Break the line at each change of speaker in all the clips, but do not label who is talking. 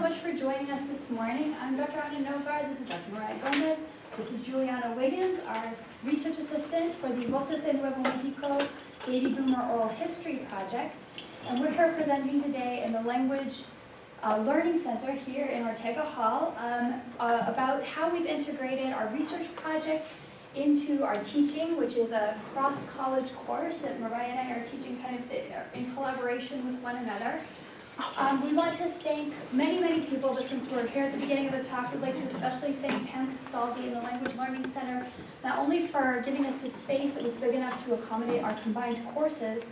much for joining us this morning. I'm Dr. Nogar, this is Dr. Myrriah Gómez, this is Julianna Wiggins, our research assistant for the Voces de Nuevo Mexico Baby Boomer Oral History Project. And we're here presenting today in the Language Learning Center here in Ortega Hall about how we've integrated our research project into our teaching, which is a cross-college course that Myrriah and I are teaching kind of in collaboration with one another. We want to thank many people, but since we're here at the beginning of the talk, we'd like to especially thank Pam Castaldi and the Language Learning Center, not only for giving us a space that was big enough to accommodate our combined courses,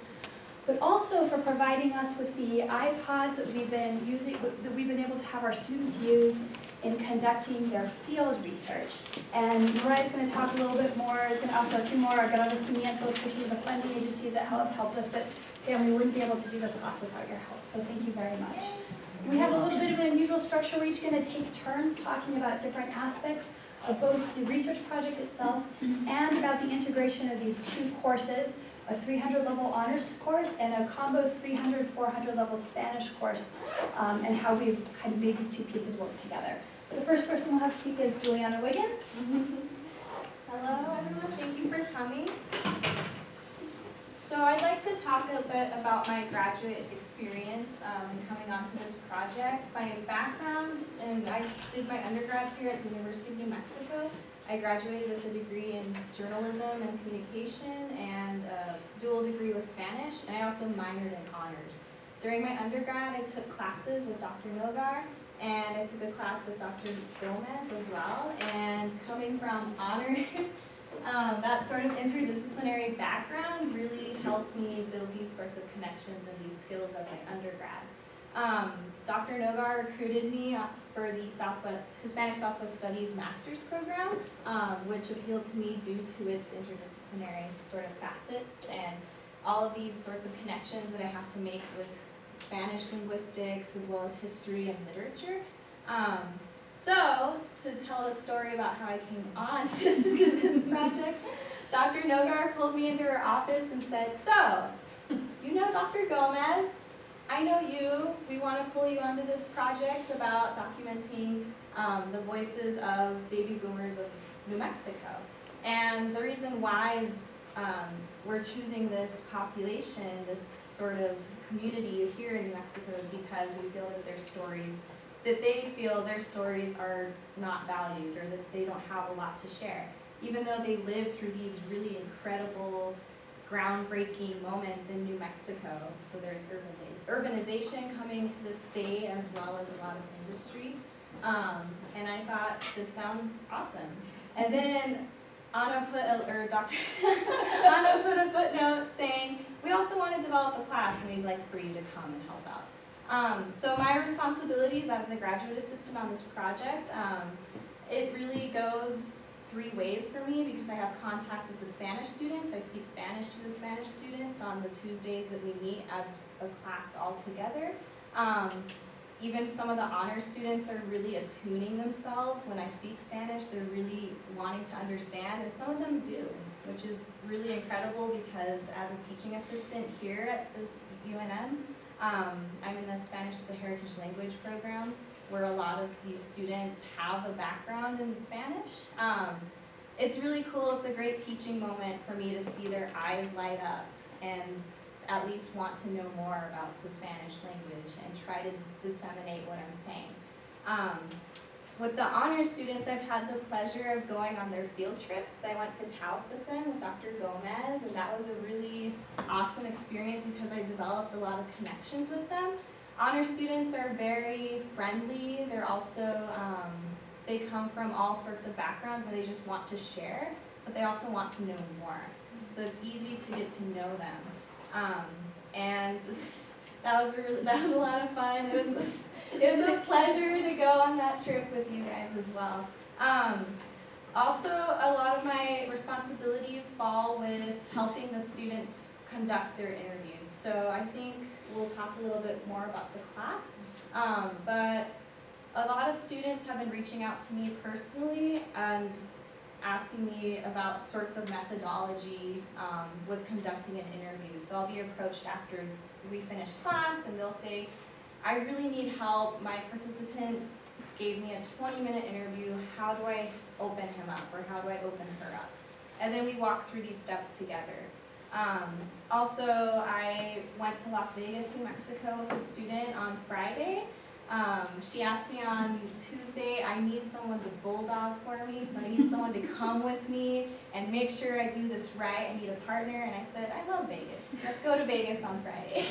but also for providing us with the iPods that we've been using, that we've been able to have our students use in conducting their field research. And Myrriah is going to talk a little bit more, is going to offer a few more agradecimientos to some of the funding agencies that have helped us, but Pam, we wouldn't be able to do this class without your help, so thank you very much. We have a little bit of an unusual structure. We're each going to take turns talking about different aspects of both the research project itself and about the integration of these two courses, a 300-level honors course and a combo 300-400 level Spanish course, and how we've kind of made these two pieces work together. The first person we'll have speak is Julianna Wiggins.
Hello everyone, thank you for coming. So I'd like to talk a bit about my graduate experience coming onto this project. My background, and I did my undergrad here at the University of New Mexico. I graduated with a degree in journalism and communication and a dual degree with Spanish, and I also minored in honors. During my undergrad, I took classes with Dr. Nogar, and I took a class with Dr. Gómez as well, and coming from honors, that sort of interdisciplinary background really helped me build these sorts of connections and these skills as my undergrad. Dr. Nogar recruited me for the Hispanic Southwest Studies Master's Program, which appealed to me due to its interdisciplinary sort of facets and all of these sorts of connections that I have to make with Spanish linguistics as well as history and literature. So, to tell a story about how I came on to this project, Dr. Nogar pulled me into her office and said, "So, you know Dr. Gómez, I know you, we want to pull you onto this project about documenting the voices of baby boomers of New Mexico. And the reason why is we're choosing this population, this sort of community here in New Mexico is because we feel that they feel their stories are not valued or that they don't have a lot to share. Even though they lived through these really incredible, groundbreaking moments in New Mexico. So there's urbanization coming to the state as well as a lot of industry. And I thought, this sounds awesome. And then Anna put a footnote saying, we also want to develop a class and we'd like for you to come and help out. So my responsibilities as the graduate assistant on this project, it really goes three ways for me because I have contact with the Spanish students. I speak Spanish to the Spanish students on the Tuesdays that we meet as a class all together. Even some of the honor students are really attuning themselves. When I speak Spanish, they're really wanting to understand, and some of them do, which is really incredible because as a teaching assistant here at this UNM, I'm in the Spanish as a Heritage Language program where a lot of these students have a background in Spanish. It's really cool. It's a great teaching moment for me to see their eyes light up and at least want to know more about the Spanish language and try to disseminate what I'm saying. With the honor students, I've had the pleasure of going on their field trips. I went to Taos with them with Dr. Gómez, and that was a really awesome experience because I developed a lot of connections with them. Honor students are very friendly. They're also, they come from all sorts of backgrounds and they just want to share, but they also want to know more. So it's easy to get to know them. And that was a lot of fun. It was a pleasure to go on that trip with you guys as well. Also, a lot of my responsibilities fall with helping the students conduct their interviews. So I think we'll talk a little bit more about the class. But a lot of students have been reaching out to me personally and asking me about sorts of methodology with conducting an interview. So I'll be approached after we finish class and they'll say, I really need help. My participant gave me a 20-minute interview. How do I open him up, or how do I open her up? And then we walked through these steps together. Also, I went to Las Vegas, New Mexico with a student on Friday. She asked me on Tuesday, I need someone to bulldog for me, so I need someone to come with me and make sure I do this right. I need a partner, and I said, I love Vegas. Let's go to Vegas on Friday.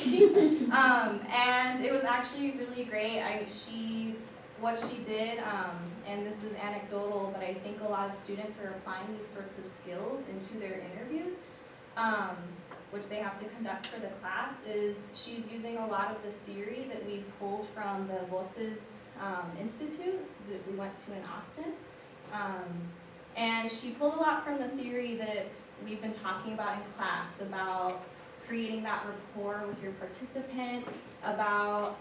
And it was actually really great. What she did, and this is anecdotal, but I think a lot of students are applying these sorts of skills into their interviews, which they have to conduct for the class, is she's using a lot of the theory that we pulled from the Voces Institute that we went to in Austin. And she pulled a lot from the theory that we've been talking about in class, about creating that rapport with your participant, about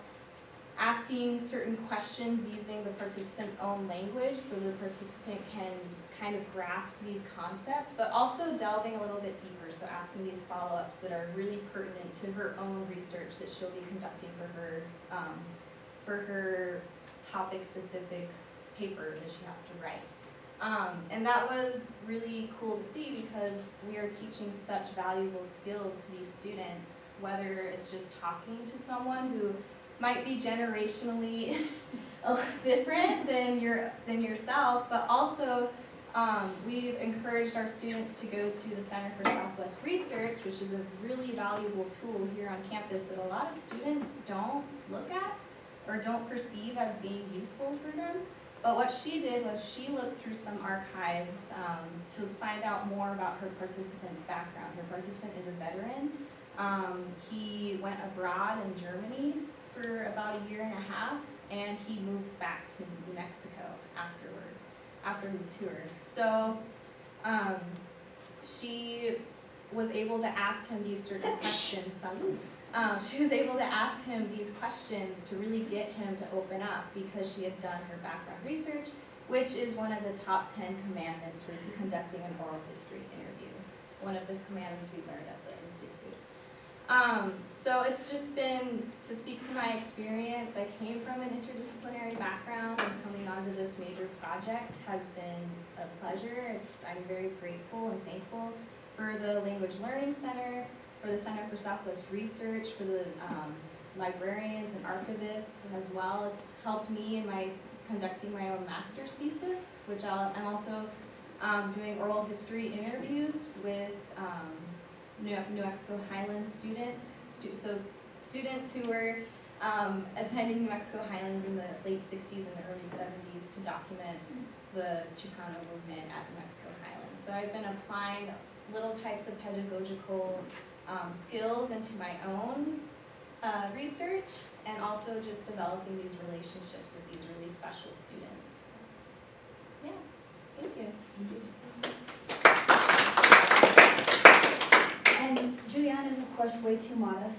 asking certain questions using the participant's own language so the participant can kind of grasp these concepts, but also delving a little bit deeper, so asking these follow-ups that are really pertinent to her own research that she'll be conducting for her topic-specific paper that she has to write. And that was really cool to see, because we are teaching such valuable skills to these students, whether it's just talking to someone who might be generationally different than yourself, but also we've encouraged our students to go to the Center for Southwest Research, which is a really valuable tool here on campus that a lot of students don't look at or don't perceive as being useful for them. But what she did was she looked through some archives to find out more about her participant's background. Her participant is a veteran. He went abroad in Germany for about a year and a half, and he moved back to New Mexico after his tours. So she was able to ask him these certain questions. She was able to ask him these questions to really get him to open up, because she had done her background research, which is one of the top 10 commandments for conducting an oral history interview. One of the commandments we learned at the Institute. So it's just been, to speak to my experience, I came from an interdisciplinary background, and coming onto this major project has been a pleasure. I'm very grateful and thankful for the Language Learning Center, for the Center for Southwest Research, for the librarians and archivists as well. It's helped me in conducting my own master's thesis, which I'm also doing oral history interviews with New Mexico Highlands students, so students who were attending New Mexico Highlands in the late 60s and the early 70s to document the Chicano movement at New Mexico Highlands. So I've been applying little types of pedagogical skills into my own research, and also just developing these relationships with these really special students. Yeah, thank you.
And Julianna is, of course, way too modest.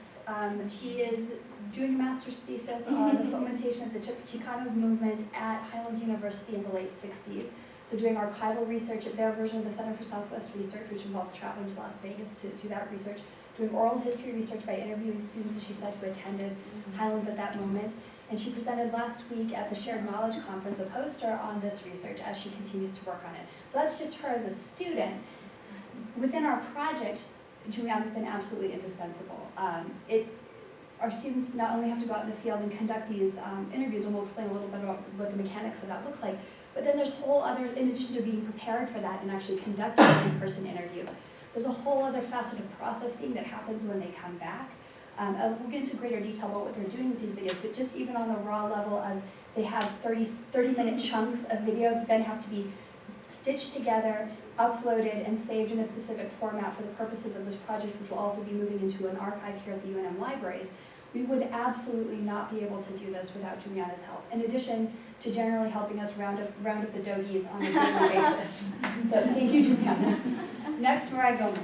She is doing a master's thesis on the fomentation of the Chicano movement at Highlands University in the late 60s. So doing archival research at their version of the Center for Southwest Research, which involves traveling to Las Vegas to do that research, doing oral history research by interviewing students, as she said, who attended Highlands at that moment. And she presented last week at the Shared Knowledge Conference a poster on this research as she continues to work on it. So that's just her as a student. Within our project, Julianna's been absolutely indispensable. Our students not only have to go out in the field and conduct these interviews, and we'll explain a little bit about what the mechanics of that looks like, but then there's whole other, in addition to being prepared for that and actually conducting an in-person interview, there's a whole other facet of processing that happens when they come back. As we'll get into greater detail about what they're doing with these videos, but just even on the raw level of, they have 30-minute chunks of video that then have to be stitched together, uploaded, and saved in a specific format for the purposes of this project, which will also be moving into an archive here at the UNM libraries. We would absolutely not be able to do this without Julianna's help, in addition to generally helping us round up the doggies on a daily basis. So thank you, Julianna. Next, Myrriah Gómez.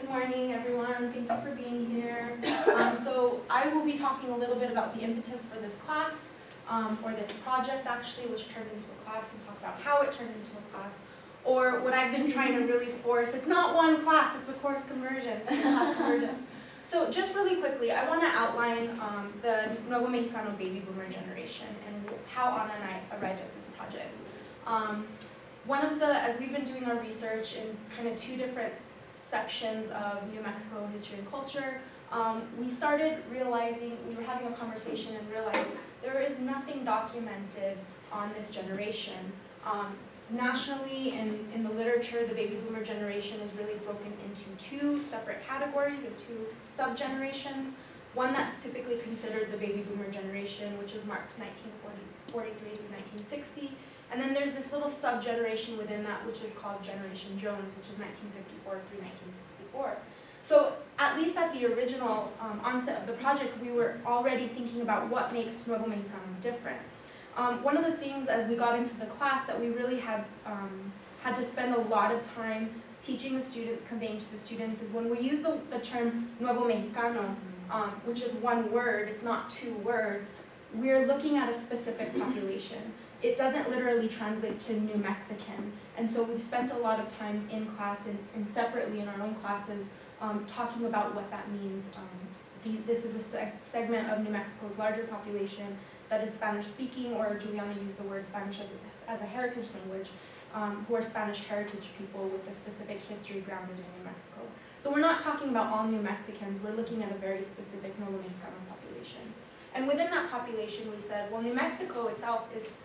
Good morning, everyone. Thank you for being here. So I will be talking a little bit about the impetus for this class, for this project actually, which turned into a class, and talk about how it turned into a class, or what I've been trying to really force. It's not one class, it's a course convergence, class convergence. So just really quickly, I want to outline the Nuevomexicano baby boomer generation and how Ana and I arrived at this project. As we've been doing our research in kind of two different sections of New Mexico history and culture, we started realizing, we were having a conversation and realized there is nothing documented on this generation. Nationally, in the literature, the baby boomer generation is really broken into two separate categories or two sub-generations. One that's typically considered the baby boomer generation, which is marked 1943 through 1960. And then there's this little sub-generation within that, which is called Generation Jones, which is 1954 through 1964. So at least at the original onset of the project, we were already thinking about what makes Nuevomexicans different. One of the things as we got into the class that we really had to spend a lot of time teaching the students, conveying to the students, is when we use the term Nuevo Mexicano, which is one word, it's not two words, we're looking at a specific population. It doesn't literally translate to New Mexican. And so we've spent a lot of time in class and separately in our own classes talking about what that means. This is a segment of New Mexico's larger population that is Spanish-speaking, or Julianna used the word Spanish as a heritage language, who are Spanish heritage people with a specific history grounded in New Mexico. So we're not talking about all New Mexicans, we're looking at a very specific Nuevo Mexicano population. And within that population, we said, well, New Mexico itself is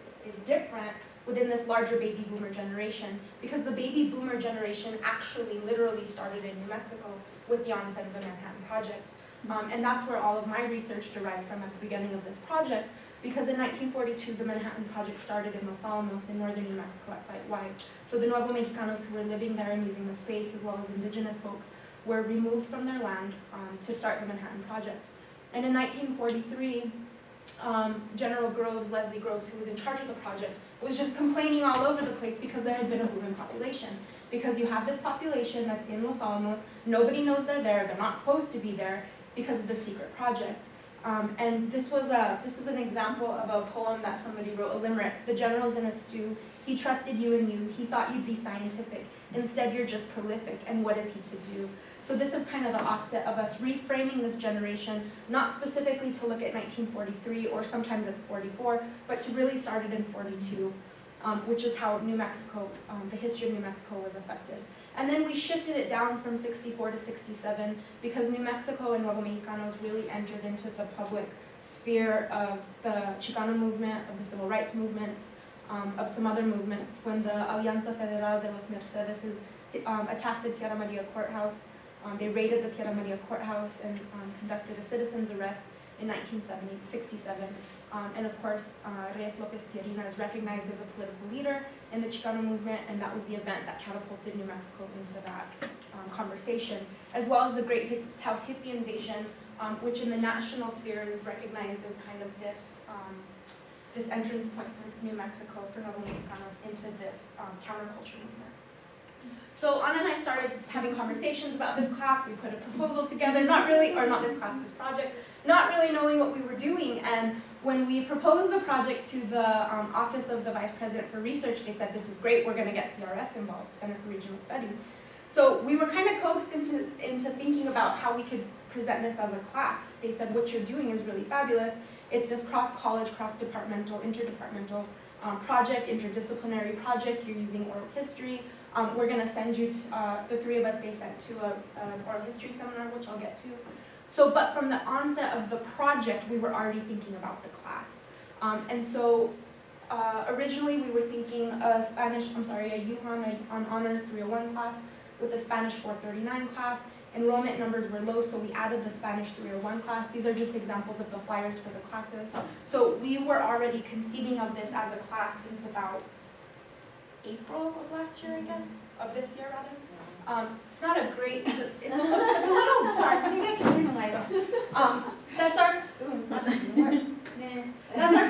different within this larger baby boomer generation, because the baby boomer generation actually literally started in New Mexico with the onset of the Manhattan Project. And that's where all of my research derived from at the beginning of this project, because in 1942, the Manhattan Project started in Los Alamos in northern New Mexico at Site Y. So the Nuevo Mexicanos who were living there and using the space, as well as indigenous folks, were removed from their land to start the Manhattan Project. And in 1943, General Groves, Leslie Groves, who was in charge of the project, was just complaining all over the place because there had been a booming population. Because you have this population that's in Los Alamos, nobody knows they're there, they're not supposed to be there because of the secret project. And this is an example of a poem that somebody wrote, a limerick. The general's in a stew, he trusted you and you, he thought you'd be scientific. Instead you're just prolific, and what is he to do? So this is kind of the offset of us reframing this generation, not specifically to look at 1943, or sometimes it's 44, but to really start it in 42, which is how New Mexico, the history of New Mexico was affected. And then we shifted it down from 64 to 67 because New Mexico and Nuevo Mexicanos really entered into the public sphere of the Chicano movement, of the civil rights movements, of some other movements. When the Alianza Federal de los Mercedes attacked the Tierra Maria courthouse, they raided the Tierra Maria courthouse and conducted a citizen's arrest in 1967. And of course, Reyes Lopez Tierina is recognized as a political leader in the Chicano movement, and that was the event that catapulted New Mexico into that conversation, as well as the Great Taos Hippie invasion, which in the national sphere is recognized as kind of this entrance point for New Mexico, for Nuevo Mexicanos, into this counterculture movement. So Ana and I started having conversations about this class. We put a proposal together, this project, not really knowing what we were doing. And when we proposed the project to the Office of the Vice President for Research, they said, this is great, we're going to get CRS involved, Center for Regional Studies. So we were kind of coaxed into thinking about how we could present this as a class. They said, what you're doing is really fabulous. It's this cross-college, cross-departmental, interdepartmental project, interdisciplinary project. You're using oral history. We're going to send you, the three of us, they sent to an oral history seminar, which I'll get to. So, but from the onset of the project, we were already thinking about the class. And so, originally we were thinking a UHAN, on Honors 301 class with a Spanish 439 class. Enrollment numbers were low, so we added the Spanish 301 class. These are just examples of the flyers for the classes. So we were already conceiving of this as a class since about April of last year, I guess, of this year rather. It's not a great, it's a little dark. Maybe I can turn the light off. That's our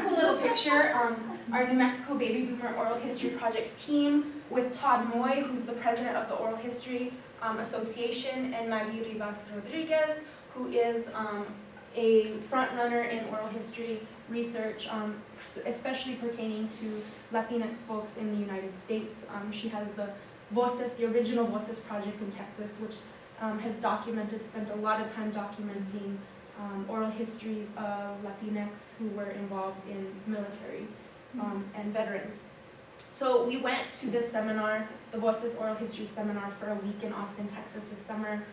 cool little picture. Our New Mexico Baby Boomer Oral History Project team with Todd Moy, who's the president of the Oral History Association, and Maggie Rivas Rodriguez, who is a front runner in oral history research, especially pertaining to Latinx folks in the United States. She has the Voces, the original Voces project in Texas, which has spent a lot of time documenting oral histories of Latinx who were involved in military and veterans. So we went to this seminar, the Voces Oral History Seminar, for a week in Austin, Texas this summer.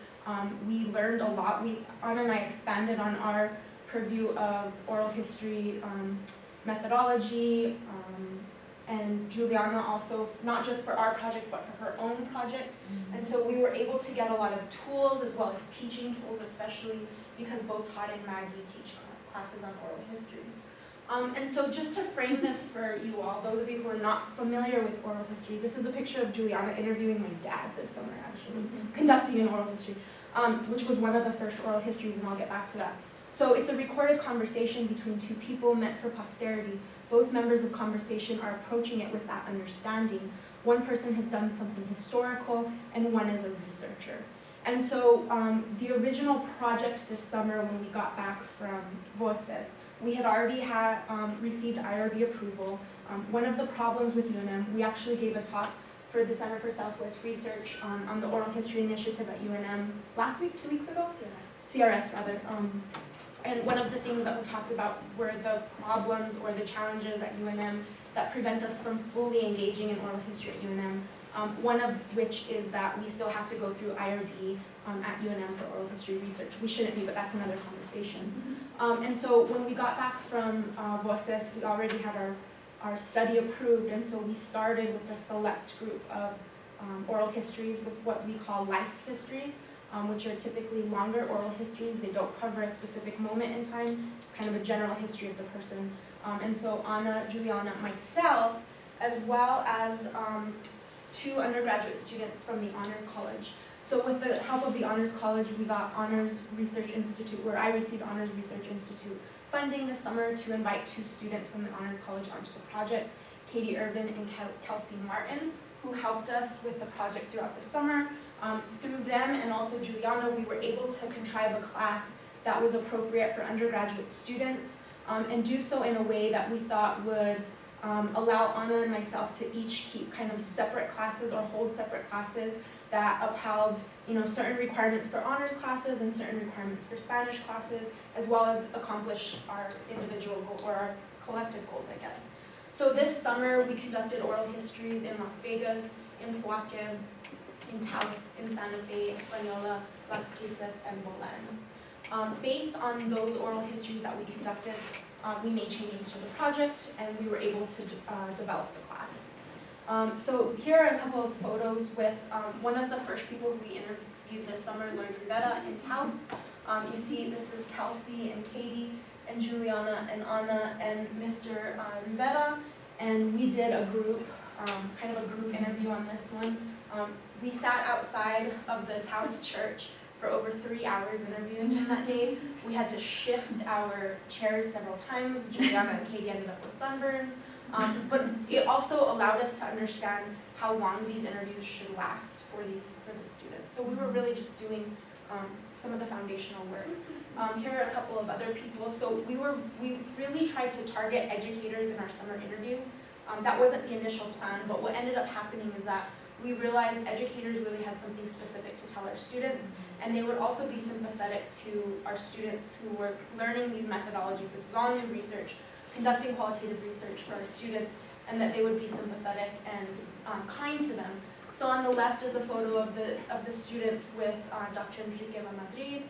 We learned a lot. Anna and I expanded on our purview of oral history methodology, and Julianna also, not just for our project, but for her own project. And so we were able to get a lot of tools, as well as teaching tools, especially because both Todd and Maggie teach classes on oral history. And so just to frame this for you all, those of you who are not familiar with oral history, this is a picture of Julianna interviewing my dad this summer, actually, conducting an oral history, which was one of the first oral histories, and I'll get back to that. So it's a recorded conversation between two people meant for posterity. Both members of conversation are approaching it with that understanding. One person has done something historical, and one is a researcher. And so the original project this summer, when we got back from Voces, we had already received IRB approval. One of the problems with UNM, we actually gave a talk for the Center for Southwest Research on the Oral History Initiative at UNM last week, 2 weeks ago? CRS rather. And one of the things that we talked about were the problems or the challenges at UNM that prevent us from fully engaging in oral history at UNM. One of which is that we still have to go through IRB at UNM for oral history research. We shouldn't be, but that's another conversation. And so when we got back from Voces, we already had our study approved, and so we started with a select group of oral histories with what we call life histories, which are typically longer oral histories. They don't cover a specific moment in time. It's kind of a general history of the person. And so Anna, Julianna, myself, as well as 2 undergraduate students from the Honors College. So with the help of the Honors College, we got Honors Research Institute, where I received Honors Research Institute funding this summer to invite 2 students from the Honors College onto the project, Katie Irvin and Kelsey Martin, who helped us with the project throughout the summer. Through them and also Julianna, we were able to contrive a class that was appropriate for undergraduate students, and do so in a way that we thought would allow Anna and myself to each keep kind of separate classes or hold separate classes that upheld, certain requirements for honors classes and certain requirements for Spanish classes, as well as accomplish our individual goal or our collective goals, I guess. So this summer we conducted oral histories in Las Vegas, in Poaque, in Taos, in Santa Fe, Española, Las Cruces, and Belen. Based on those oral histories that we conducted, we made changes to the project, and we were able to develop the class. So here are a couple of photos with one of the first people who we interviewed this summer, Lloyd Rivera, in Taos. You see this is Kelsey and Katie and Julianna and Anna and Mr. Rivera, and we did a group, kind of a group interview on this one. We sat outside of the Taos church for over 3 hours interviewing him that day. We had to shift our chairs several times. Julianna and Katie ended up with sunburns. But it also allowed us to understand how long these interviews should last for the students. So we were really just doing some of the foundational work. Here are a couple of other people. So we really tried to target educators in our summer interviews. That wasn't the initial plan, but what ended up happening is that we realized educators really had something specific to tell our students, and they would also be sympathetic to our students who were learning these methodologies. This is all new research, conducting qualitative research for our students, and that they would be sympathetic and kind to them. So on the left is a photo of the students with Dr. Enrique Lamadrid,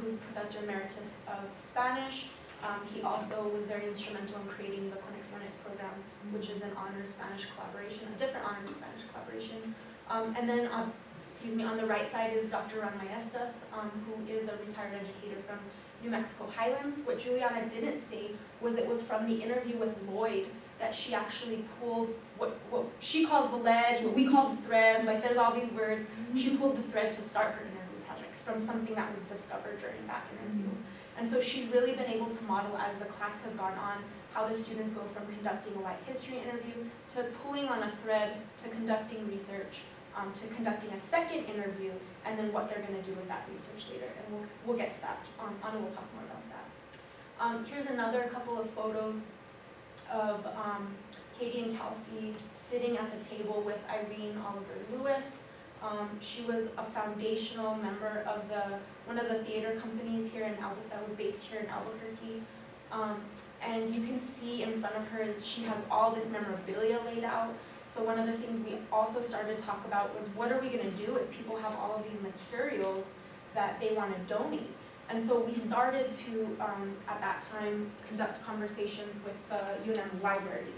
who's Professor Emeritus of Spanish. He also was very instrumental in creating the Conexiones program, which is an honors Spanish collaboration, a different honors Spanish collaboration. And then, on the right side is Dr. Ron Maestas, who is a retired educator from New Mexico Highlands. What Julianna didn't say was it was from the interview with Lloyd that she actually pulled what she called the ledge, what we call the thread, like there's all these words. She pulled the thread to start her interview project from something that was discovered during that interview. And so she's really been able to model, as the class has gone on, how the students go from conducting a life history interview to pulling on a thread to conducting research, to conducting a second interview, and then what they're going to do with that research later. And we'll get to that. Anna will talk more about that. Here's another couple of photos of Katie and Kelsey sitting at the table with Irene Oliver Lewis. She was a foundational member of one of the theater companies here in that was based here in Albuquerque. And you can see in front of her is she has all this memorabilia laid out. So one of the things we also started to talk about was what are we going to do if people have all of these materials that they want to donate? And so we started to, at that time, conduct conversations with the UNM libraries.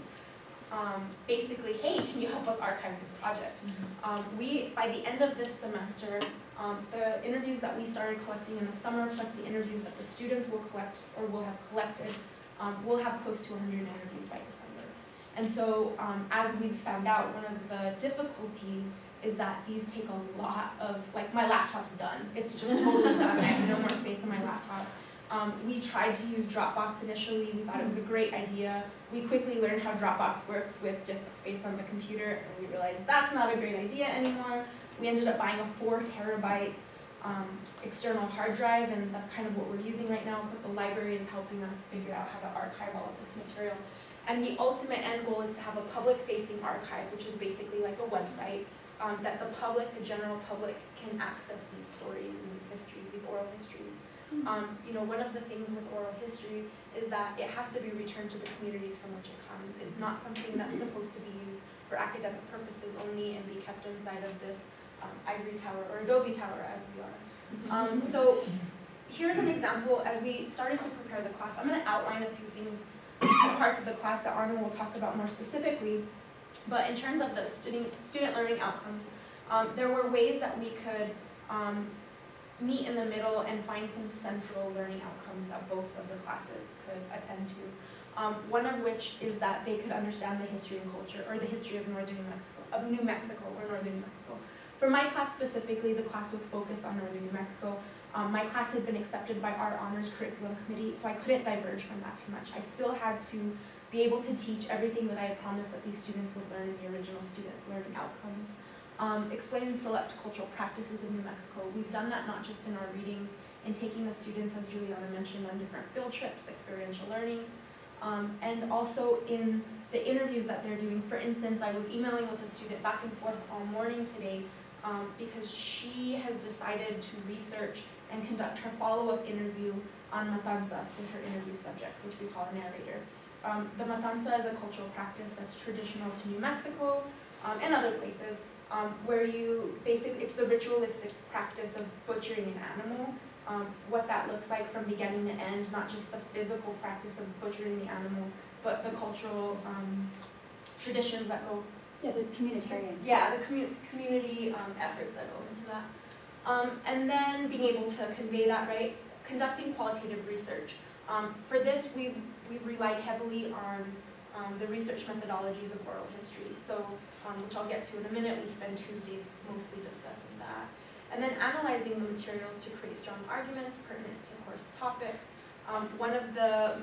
Basically, hey, can you help us archive this project? By the end of this semester, the interviews that we started collecting in the summer, plus the interviews that the students will collect or will have collected, we'll have close to 100 interviews by December. And so, as we've found out, one of the difficulties is that these take a lot of, like, my laptop's done. It's just totally done. I have no more space on my laptop. We tried to use Dropbox initially. We thought it was a great idea. We quickly learned how Dropbox works with just space on the computer, and we realized that's not a great idea anymore. We ended up buying a 4 terabyte external hard drive, and that's kind of what we're using right now, but the library is helping us figure out how to archive all of this material. And the ultimate end goal is to have a public-facing archive, which is basically like a website that the public, the general public, can access these stories and these histories, these oral histories. You know, one of the things with oral history is that it has to be returned to the communities from which it comes. It's not something that's supposed to be used for academic purposes only and be kept inside of this ivory tower or adobe tower as we are. So here's an example as we started to prepare the class. I'm going to outline a few things, parts of the class that Arno will talk about more specifically. But in terms of the student learning outcomes, there were ways that we could meet in the middle and find some central learning outcomes that both of the classes could attend to. One of which is that they could understand the history and culture, or the history of New Mexico, or northern New Mexico. For my class specifically, the class was focused on northern New Mexico. My class had been accepted by our honors curriculum committee, so I couldn't diverge from that too much. I still had to be able to teach everything that I had promised that these students would learn in the original student learning outcomes. Explain select cultural practices of New Mexico. We've done that not just in our readings, in taking the students, as Julianna mentioned, on different field trips, experiential learning, and also in the interviews that they're doing. For instance, I was emailing with a student back and forth all morning today because she has decided to research and conduct her follow-up interview on matanzas with her interview subject, which we call a narrator. The matanza is a cultural practice that's traditional to New Mexico and other places, where it's the ritualistic practice of butchering an animal. What that looks like from beginning to end, not just the physical practice of butchering the animal, but the cultural traditions that go.
Yeah, the communitarian.
Yeah, the community efforts that go into that. And then being able to convey that, right? Conducting qualitative research. For this, we've relied heavily on the research methodologies of oral history. So, which I'll get to in a minute, we spend Tuesdays mostly discussing that. And then analyzing the materials to create strong arguments pertinent to course topics. One of the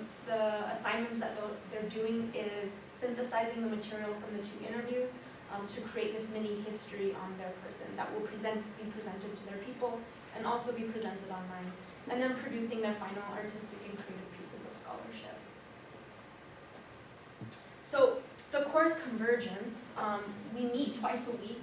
assignments that they're doing is synthesizing the material from the 2 interviews to create this mini history on their person that will be presented to their people and also be presented online. And then producing their final artistic and creative pieces of scholarship. So the course Convergence, we meet twice a week.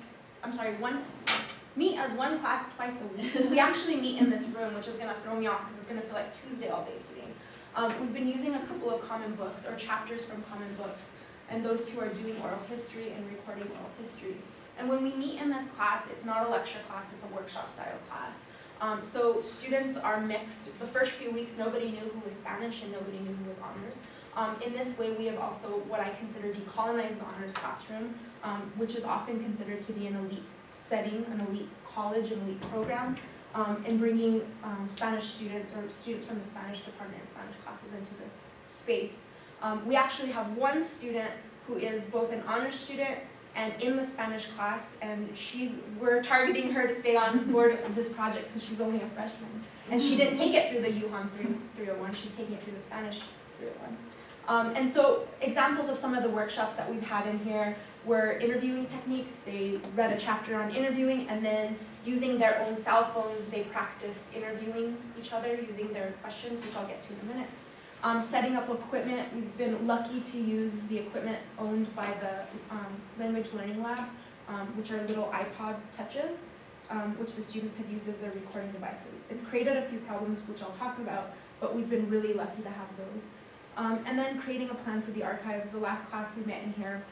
Meet as one class twice a week. So we actually meet in this room, which is going to throw me off because it's going to feel like Tuesday all day today. We've been using a couple of common books or chapters from common books, and those 2 are doing oral history and recording oral history. And when we meet in this class, it's not a lecture class, it's a workshop style class. So students are mixed. The first few weeks, nobody knew who was Spanish and nobody knew who was honors. In this way, we have also what I consider decolonized the honors classroom, which is often considered to be an elite setting, an elite college, an elite program, and bringing Spanish students or students from the Spanish department and Spanish classes into this space. We actually have one student who is both an honors student and in the Spanish class, and we're targeting her to stay on board of this project because she's only a freshman. And she didn't take it through the UHAM 301, she's taking it through the Spanish 301. And so examples of some of the workshops that we've had in here were interviewing techniques. They read a chapter on interviewing, and then using their own cell phones, they practiced interviewing each other using their questions, which I'll get to in a minute. Setting up equipment, we've been lucky to use the equipment owned by the Language Learning Lab which are little iPod touches, which the students have used as their recording devices. It's created a few problems, which I'll talk about, but we've been really lucky to have those. And then creating a plan for the archives. The last class we met in here,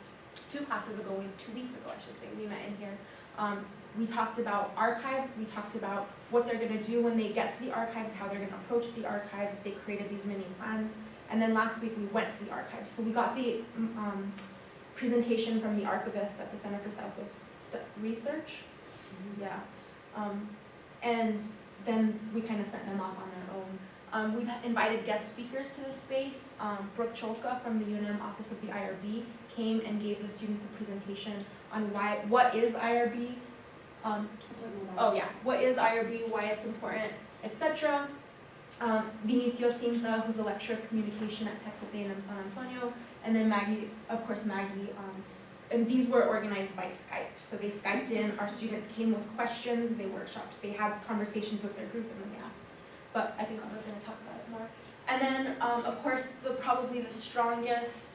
2 weeks ago, I should say, we met in here. We talked about archives, we talked about what they're gonna do when they get to the archives, how they're gonna approach the archives. They created these mini plans. And then last week we went to the archives. So we got the presentation from the archivist at the Center for Southwest Research. Yeah. And then we kind of sent them off on their own. We've invited guest speakers to this space. Brooke Cholka from the UNM Office of the IRB came and gave the students a presentation on what is IRB, what is IRB, why it's important, etc. Vinicio Cinta, who's a lecturer of communication at Texas A&M San Antonio, and then Maggie, of course Maggie, and these were organized by Skype. So they Skyped in, our students came with questions, they workshopped, they had conversations with their group, and then they asked. But I think I was going to talk about it more. And then, of course, probably the strongest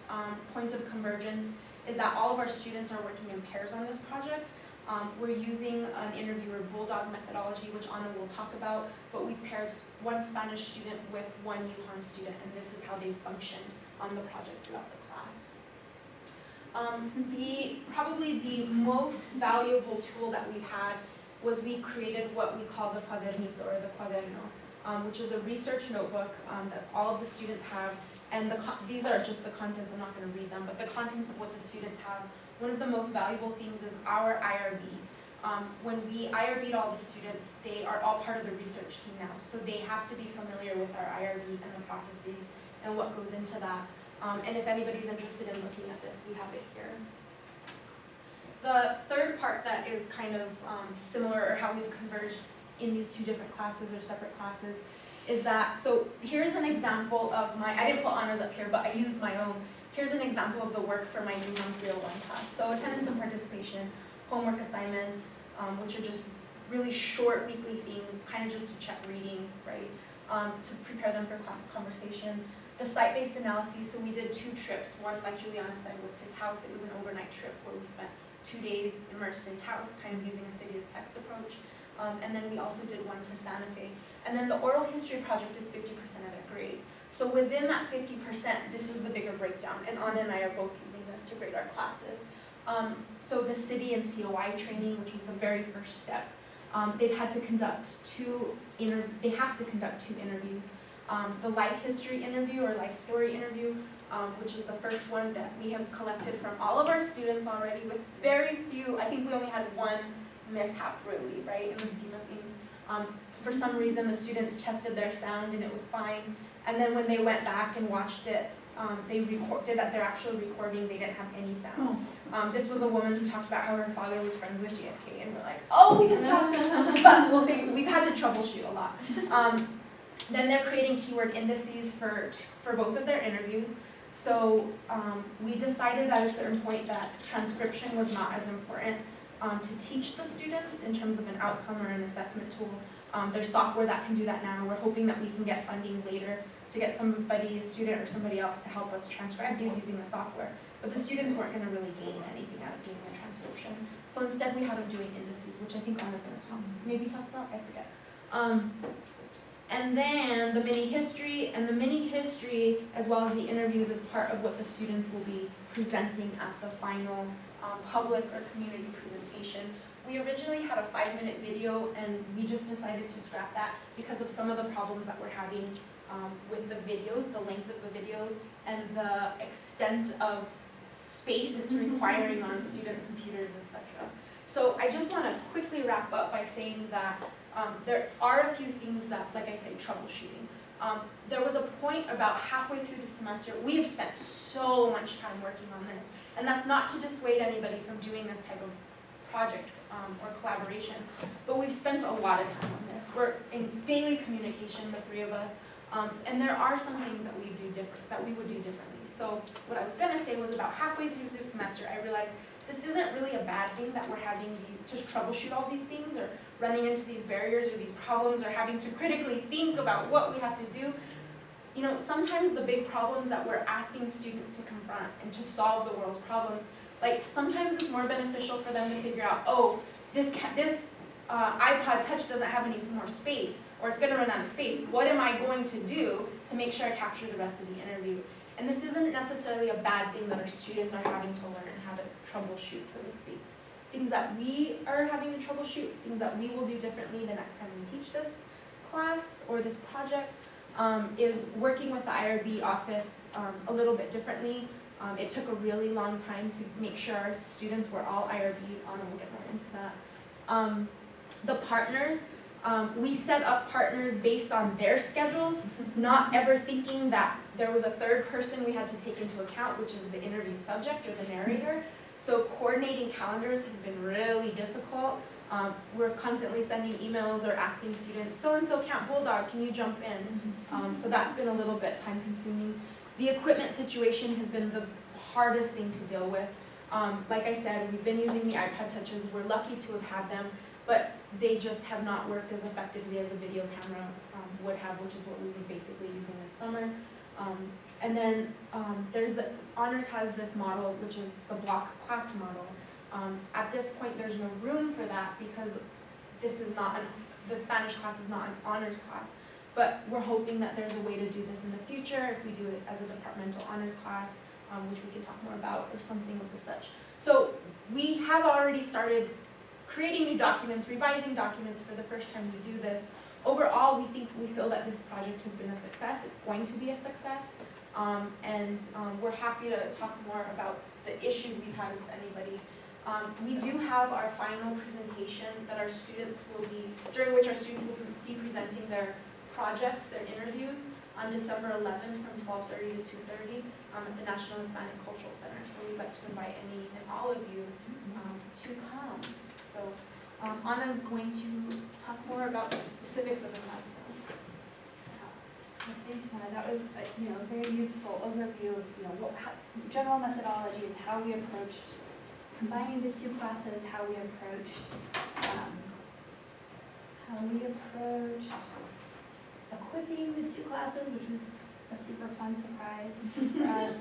point of Convergence is that all of our students are working in pairs on this project. We're using an interviewer bulldog methodology, which Anna will talk about, but we've paired one Spanish student with one Yuhan student, and this is how they functioned on the project throughout the class. Probably the most valuable tool that we've had was we created what we call the cuadernito, or the cuaderno, which is a research notebook that all of the students have, and these are just the contents. I'm not going to read them, but the contents of what the students have. One of the most valuable things is our IRB. When we IRB'd all the students, they are all part of the research team now, so they have to be familiar with our IRB and the processes and what goes into that. And if anybody's interested in looking at this, we have it here. The third part that is kind of similar, or how we've converged in these 2 different classes or separate classes, is that, so here's an example of I didn't put Anna's up here, but I used my own. Here's an example of the work for my new 301 class. So attendance and participation, homework assignments, which are just really short weekly things, kind of just to check reading, right, to prepare them for class conversation. The site-based analyses, so we did 2 trips. One, like Julianna said, was to Taos. It was an overnight trip where we spent 2 days immersed in Taos, kind of using a city as text approach. And then we also did one to Santa Fe. And then the oral history project is 50% of that grade. So within that 50%, this is the bigger breakdown, and Anna and I are both using this to grade our classes. So the city and COI training, which was the very first step, they've had to conduct 2 interviews. The life history interview or life story interview, which is the first one that we have collected from all of our students already, with very few. I think we only had 1 mishap really, right, in the scheme of things. For some reason, the students tested their sound and it was fine. And then when they went back and watched it, they did that their actual recording, they didn't have any sound. This was a woman who talked about how her father was friends with JFK, and we're like, oh, we just passed it. But we've had to troubleshoot a lot. Then they're creating keyword indices for both of their interviews. So we decided at a certain point that transcription was not as important to teach the students in terms of an outcome or an assessment tool. There's software that can do that now. We're hoping that we can get funding later to get somebody, a student or somebody else, to help us transcribe these using the software. But the students weren't going to really gain anything out of doing the transcription. So instead we had them doing indices, which I think Anna's going to talk about, I forget. And then the mini history, as well as the interviews, is part of what the students will be presenting at the final public or community presentation. We originally had a 5-minute video, and we just decided to scrap that because of some of the problems that we're having with the videos, the length of the videos, and the extent of space it's requiring on students' computers, etc. So I just want to quickly wrap up by saying that there are a few things that, like I say, troubleshooting. There was a point about halfway through the semester, we have spent so much time working on this, and that's not to dissuade anybody from doing this type of project or collaboration, but we've spent a lot of time on this. We're in daily communication, the 3 of us, and there are some things that we would do differently. So what I was going to say was about halfway through the semester, I realized this isn't really a bad thing that we're having to troubleshoot all these things, or running into these barriers or these problems, or having to critically think about what we have to do. Sometimes the big problems that we're asking students to confront and to solve the world's problems, Like, sometimes it's more beneficial for them to figure out, oh, this iPod Touch doesn't have any more space, or it's going to run out of space. What am I going to do to make sure I capture the rest of the interview? And this isn't necessarily a bad thing that our students are having to learn how to troubleshoot, so to speak. Things that we are having to troubleshoot, things that we will do differently the next time we teach this class or this project, is working with the IRB office a little bit differently. It took a really long time to make sure our students were all IRB'd on, and we'll get more into that. The partners, we set up partners based on their schedules, not ever thinking that there was a third person we had to take into account, which is the interview subject or the narrator. So coordinating calendars has been really difficult. We're constantly sending emails or asking students, so-and-so Camp Bulldog, can you jump in? So that's been a little bit time consuming. The equipment situation has been the hardest thing to deal with. Like I said, we've been using the iPod Touches. We're lucky to have had them, but they just have not worked as effectively as a video camera would have, which is what we were basically using this summer. And then there's the Honors has this model, which is the block class model. At this point, there's no room for that because this is not the Spanish class is not an honors class. But we're hoping that there's a way to do this in the future if we do it as a departmental honors class, which we can talk more about, or something of the such. So we have already started creating new documents, revising documents for the first time we do this. Overall, we feel that this project has been a success. It's going to be a success. We're happy to talk more about the issues we've had with anybody. We do have our final presentation that our students will be, during which our students will be presenting their projects, their interviews, on December 11th from 12:30 to 2:30 at the National Hispanic Cultural Center. So we'd like to invite any and all of you to come. So Anna's going to talk more about the specifics of the class.
Thanks, Anna. That was a very useful overview of general methodologies, how we approached combining the two classes, how we approached equipping the two classes, which was a super fun surprise for us.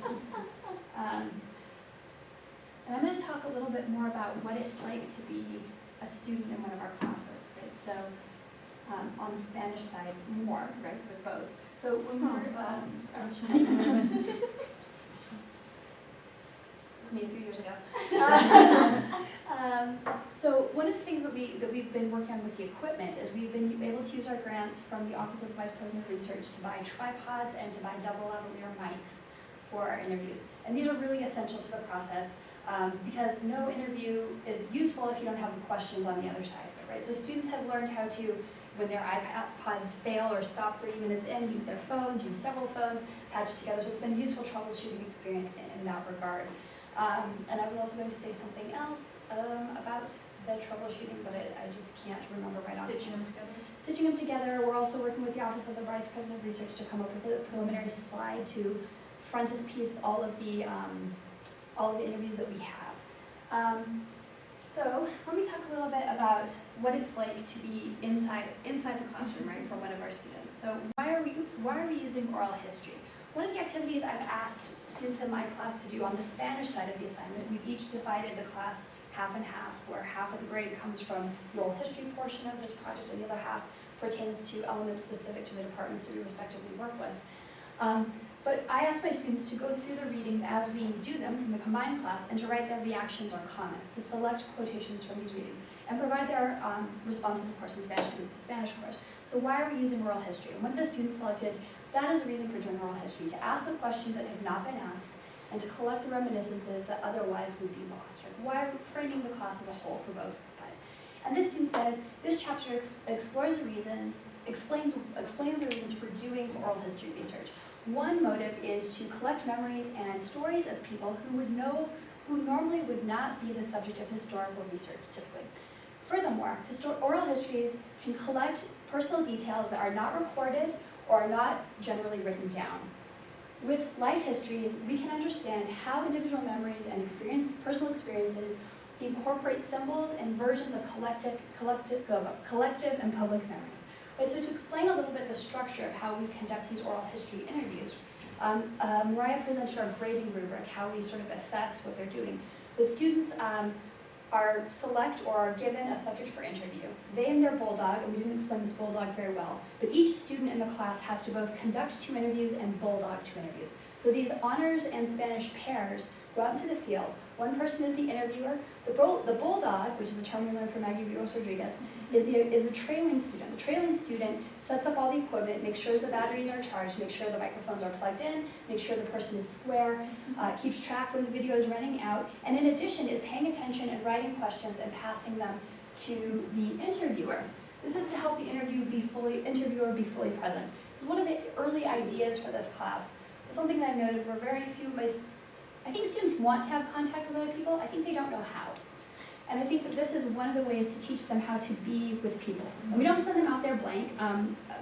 And I'm going to talk a little bit more about what it's like to be a student in one of our classes, right? So on the Spanish side, more, right, with both. So when we were, me a few years ago. So one of the things that we've been working on with the equipment is we've been able to use our grant from the Office of Vice President of Research to buy tripods and to buy double lavalier mics for our interviews. And these are really essential to the process because no interview is useful if you don't have the questions on the other side of it, right? So students have learned how to, when their iPods fail or stop 30 minutes in, use their phones, use several phones, patch together. So it's been a useful troubleshooting experience in that regard. And I was also going to say something else about the troubleshooting, but I just can't remember right off.
Stitching them together.
Stitching them together. We're also working with the Office of the Vice President of Research to come up with a preliminary slide to frontispiece all of the interviews that we have. So let me talk a little bit about what it's like to be inside the classroom, right, for one of our students. So why are we using oral history? One of the activities I've asked students in my class to do on the Spanish side of the assignment, we've each divided the class half and half, where half of the grade comes from the oral history portion of this project and the other half pertains to elements specific to the departments that we respectively work with. But I asked my students to go through the readings as we do them from the combined class and to write their reactions or comments, to select quotations from these readings, and provide their responses, of course, in Spanish because it's the Spanish course. So why are we using oral history? And one of the students selected, that is a reason for doing oral history, to ask the questions that have not been asked and to collect the reminiscences that otherwise would be lost. Right? Why are we framing the class as a whole for both sides? And this student says, this chapter explores the reasons, explains the reasons for doing oral history research. One motive is to collect memories and stories of people who normally would not be the subject of historical research typically. Furthermore, oral histories can collect personal details that are not recorded or are not generally written down. With life histories, we can understand how individual memories and personal experiences incorporate symbols and versions of collective and public memories. Right, so to explain a little bit the structure of how we conduct these oral history interviews, Myrriah presented our grading rubric, how we sort of assess what they're doing. But students are select or are given a subject for interview. They and their bulldog, and we didn't explain this bulldog very well, but each student in the class has to both conduct 2 interviews and bulldog 2 interviews. So these honors and Spanish pairs go out into the field. One person is the interviewer. The bulldog, which is a term we learned from Maggie Rodriguez, is a trailing student. The trailing student sets up all the equipment, makes sure the batteries are charged, makes sure the microphones are plugged in, makes sure the person is square, keeps track when the video is running out, and in addition is paying attention and writing questions and passing them to the interviewer. This is to help the interviewer be fully present. It's one of the early ideas for this class. Something that I've noted were very few I think students want to have contact with other people, I think they don't know how. And I think that this is one of the ways to teach them how to be with people. And we don't send them out there blank.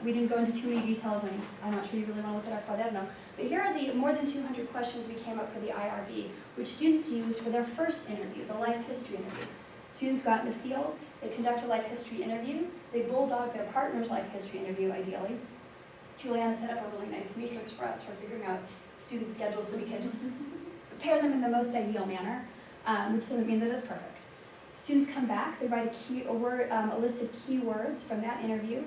We didn't go into too many details, and I'm not sure you really want to look it up, but I don't know. But here are the more than 200 questions we came up for the IRB, which students used for their first interview, the life history interview. Students go out in the field, they conduct a life history interview, they bulldog their partner's life history interview, ideally. Julianna set up a really nice matrix for us for figuring out student schedules so we could prepare them in the most ideal manner, which doesn't mean that it's perfect. Students come back, they write a list of keywords from that interview,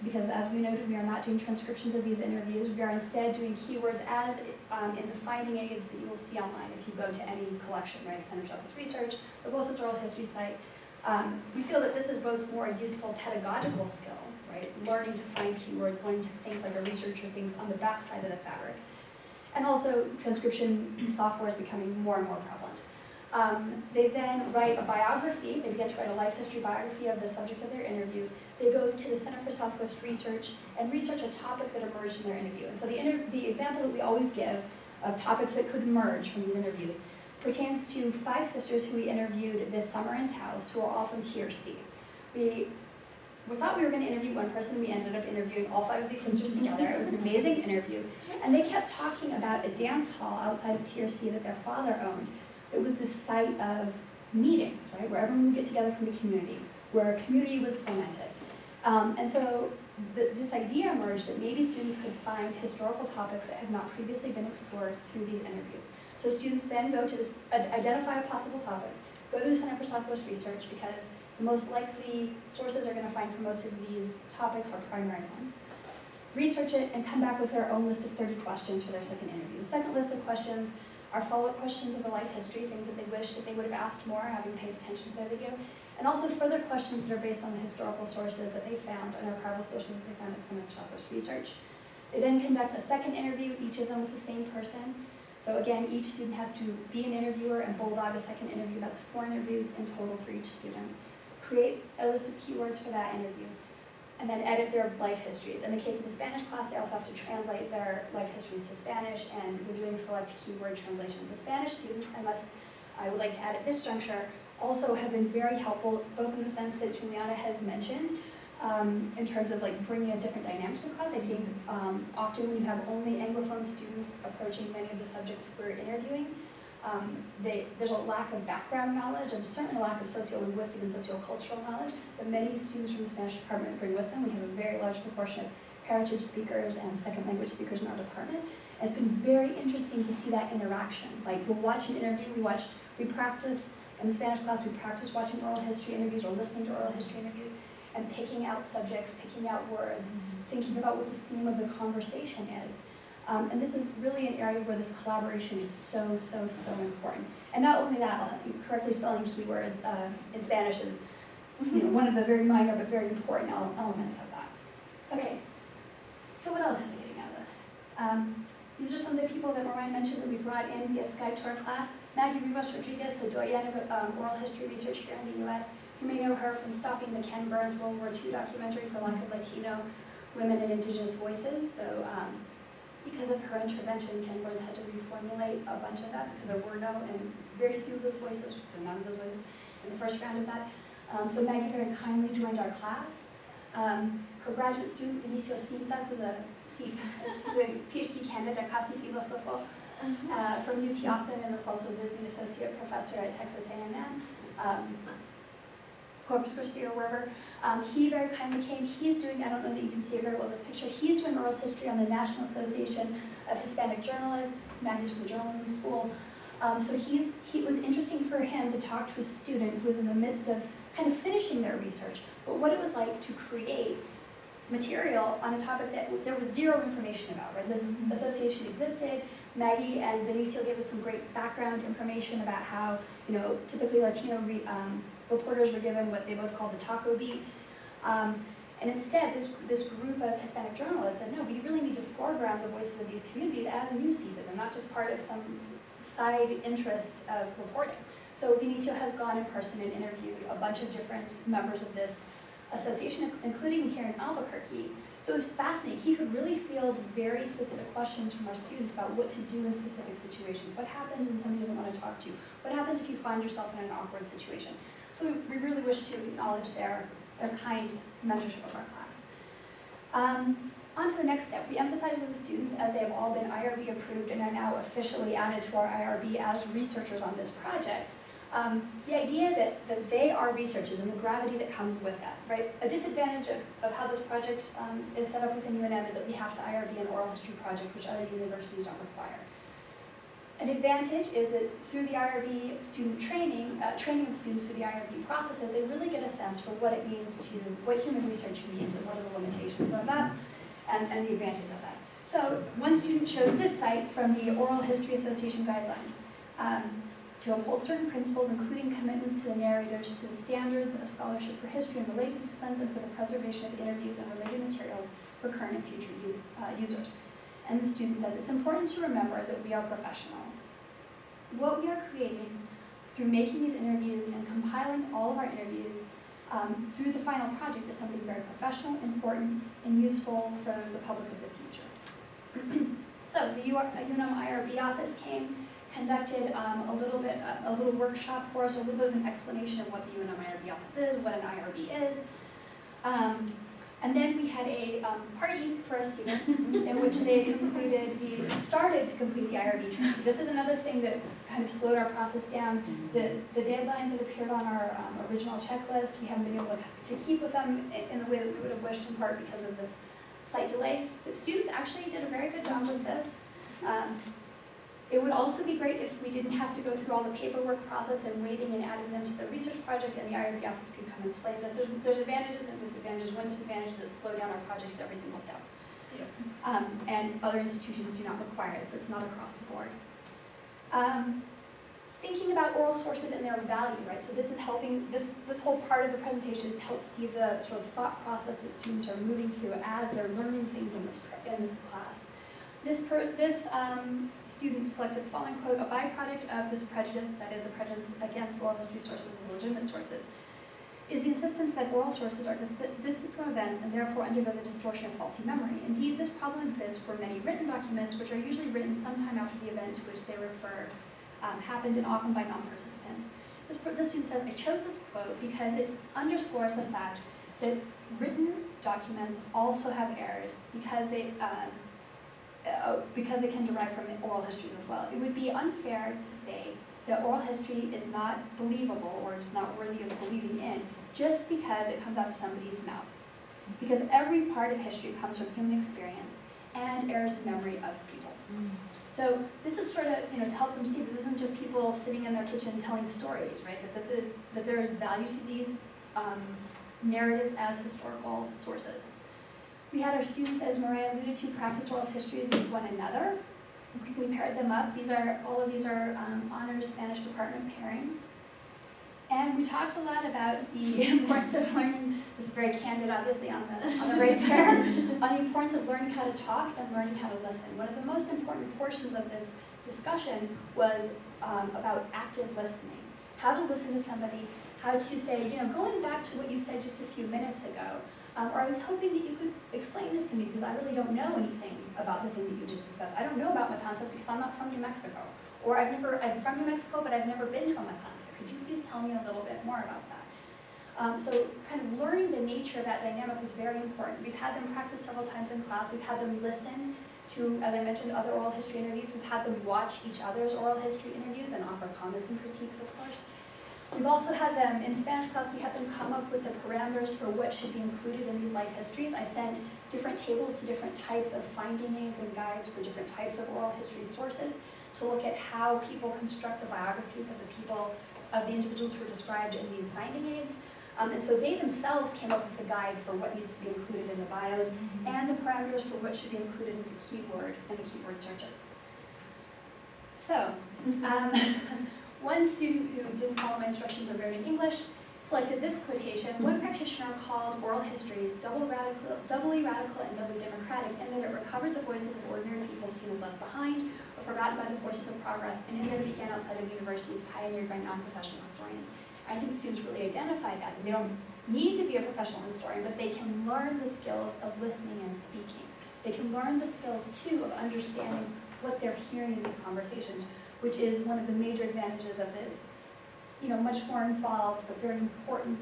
because as we noted, we are not doing transcriptions of these interviews. We are instead doing keywords as in the finding aids that you will see online if you go to any collection, right? Center for Southwest Research, the Wilson Oral History site. We feel that this is both more a useful pedagogical skill, right? Learning to find keywords, learning to think like a researcher thinks on the backside of the fabric. And also, transcription software is becoming more and more prevalent. They then write a biography. They begin to write a life history biography of the subject of their interview. They go to the Center for Southwest Research and research a topic that emerged in their interview. And so the example that we always give of topics that could emerge from these interviews pertains to 5 sisters who we interviewed this summer in Taos, who are all from TRC. We thought we were going to interview one person, we ended up interviewing all 5 of these sisters together. It was an amazing interview. And they kept talking about a dance hall outside of TRC that their father owned. It was the site of meetings, right, where everyone would get together from the community, where a community was fomented. And so this idea emerged that maybe students could find historical topics that have not previously been explored through these interviews. So students then go to identify a possible topic, go to the Center for Southwest Research, because the most likely sources are going to find for most of these topics are primary ones. Research it and come back with their own list of 30 questions for their second interview. The second list of questions are follow-up questions of the life history, things that they wish that they would have asked more, having paid attention to their video, and also further questions that are based on the historical sources that they found and archival sources that they found at Center for Southwest Research. They then conduct a second interview, each of them with the same person. So again, each student has to be an interviewer and bulldog a second interview. That's 4 interviews in total for each student. Create a list of keywords for that interview, and then edit their life histories. In the case of the Spanish class, they also have to translate their life histories to Spanish, and we're doing select keyword translation. The Spanish students, I would like to add at this juncture, also have been very helpful, both in the sense that Julianna has mentioned, in terms of like bringing a different dynamic to the class. I think often when you have only Anglophone students approaching many of the subjects we're interviewing, there's a lack of background knowledge. There's certainly a lack of sociolinguistic and sociocultural knowledge that many students from the Spanish department bring with them. We have a very large proportion of heritage speakers and second language speakers in our department. And it's been very interesting to see that interaction. Like, we'll watch an interview, we practice, in the Spanish class, we practice watching oral history interviews or listening to oral history interviews and picking out subjects, picking out words, thinking about what the theme of the conversation is. And this is really an area where this collaboration is so important. And not only that, correctly spelling keywords in Spanish is one of the very minor but very important elements of that. Okay, so what else are we getting out of this? These are some of the people that Myrriah mentioned that we brought in via Skype to our class. Maggie Rodriguez, the doyen of oral history research here in the US. You may know her from stopping the Ken Burns World War II documentary for lack of Latino women and indigenous voices. So because of her intervention, Ken Burns had to reformulate a bunch of that because there were no, and very few of those voices, so none of those voices in the first round of that. So Maggie very kindly joined our class. Her graduate student, Benicio Cinta, who's a PhD candidate, casi filósofo, from UT Austin, and is also a visiting associate professor at Texas A&M, Corpus Christi or wherever. He very kindly came. He's doing, I don't know that you can see it very well in this picture, he's doing oral history on the National Association of Hispanic Journalists. Maggie's from the journalism school. So it was interesting for him to talk to a student who was in the midst of kind of finishing their research, but what it was like to create material on a topic that there was zero information about, right? This association existed. Maggie and Vinicio gave us some great background information about how, typically Latino reporters were given what they both called the taco beat. And instead, this group of Hispanic journalists said, no, we really need to foreground the voices of these communities as news pieces and not just part of some side interest of reporting. So Vinicio has gone in person and interviewed a bunch of different members of this association, including here in Albuquerque. So it was fascinating. He could really field very specific questions from our students about what to do in specific situations. What happens when somebody doesn't want to talk to you? What happens if you find yourself in an awkward situation? So we really wish to acknowledge their kind mentorship of our class. On to the next step. We emphasize with the students, as they have all been IRB approved and are now officially added to our IRB as researchers on this project, the idea that they are researchers and the gravity that comes with that, right? A disadvantage of how this project is set up within UNM is that we have to IRB an oral history project, which other universities don't require. An advantage is that through the IRB student training of students through the IRB processes, they really get a sense for what it means what human research means and what are the limitations of that and the advantage of that. So one student chose this site from the Oral History Association guidelines. To uphold certain principles, including commitments to the narrators, to the standards of scholarship for history and related disciplines, and for the preservation of interviews and related materials for current and future users. And the student says, it's important to remember that we are professionals. What we are creating through making these interviews and compiling all of our interviews through the final project is something very professional, important, and useful for the public of the future. So the UNM IRB office came, conducted a little workshop for us, a little bit of an explanation of what the UNM IRB office is, what an IRB is. And then we had a party for our students in which they started to complete the IRB training. This is another thing that kind of slowed our process down. The deadlines that appeared on our original checklist, we haven't been able to keep with them in the way that we would have wished, in part because of this slight delay. But students actually did a very good job with this. It would also be great if we didn't have to go through all the paperwork process and waiting and adding them to the research project, and the IRB office could come and explain this. There's advantages and disadvantages. One disadvantage is it slowed down our project at every single step. Yeah. And other institutions do not require it, so it's not across the board. Thinking about oral sources and their value, right? So this is helping, this whole part of the presentation is to help see the sort of thought process that students are moving through as they're learning things in this class. This student selected the following quote: a byproduct of this prejudice, that is the prejudice against oral history sources as legitimate sources, is the insistence that oral sources are distant from events and therefore undergo the distortion of faulty memory. Indeed, this problem exists for many written documents, which are usually written sometime after the event to which they refer happened, and often by non-participants. This student says, I chose this quote because it underscores the fact that written documents also have errors because they can derive from oral histories as well. It would be unfair to say that oral history is not believable or is not worthy of believing in just because it comes out of somebody's mouth. Because every part of history comes from human experience and errors in memory of people. So this is sort of, to help them see that this isn't just people sitting in their kitchen telling stories, right? That there is value to these narratives as historical sources. We had our students, as Myrriah alluded to, practice oral histories with one another. We paired them up. All of these are honors Spanish department pairings. And we talked a lot about the importance of learning, this is very candid obviously on the right there, on the importance of learning how to talk and learning how to listen. One of the most important portions of this discussion was about active listening. How to listen to somebody, how to say, going back to what you said just a few minutes ago, or I was hoping that you could explain this to me because I really don't know anything about the thing that you just discussed. I don't know about matanzas because I'm not from New Mexico. Or I'm from New Mexico, but I've never been to a matanza. Could you please tell me a little bit more about that? So kind of learning the nature of that dynamic was very important. We've had them practice several times in class. We've had them listen to, as I mentioned, other oral history interviews. We've had them watch each other's oral history interviews and offer comments and critiques, of course. We've also had them, in Spanish class, we had them come up with the parameters for what should be included in these life histories. I sent different tables to different types of finding aids and guides for different types of oral history sources. to look at how people construct the biographies of the individuals who are described in these finding aids. And so they themselves came up with a guide for what needs to be included in the bios and the parameters for what should be included as the keyword in the keyword searches. So, one student who didn't follow my instructions or wrote in English selected this quotation: "One practitioner called oral histories doubly radical and doubly democratic in that it recovered the voices of ordinary people seen as left behind or forgotten by the forces of progress, and in that it began outside of universities pioneered by non-professional historians." I think students really identify that. They don't need to be a professional historian, but they can learn the skills of listening and speaking. They can learn the skills, too, of understanding what they're hearing in these conversations, which is one of the major advantages of this, much more involved but very important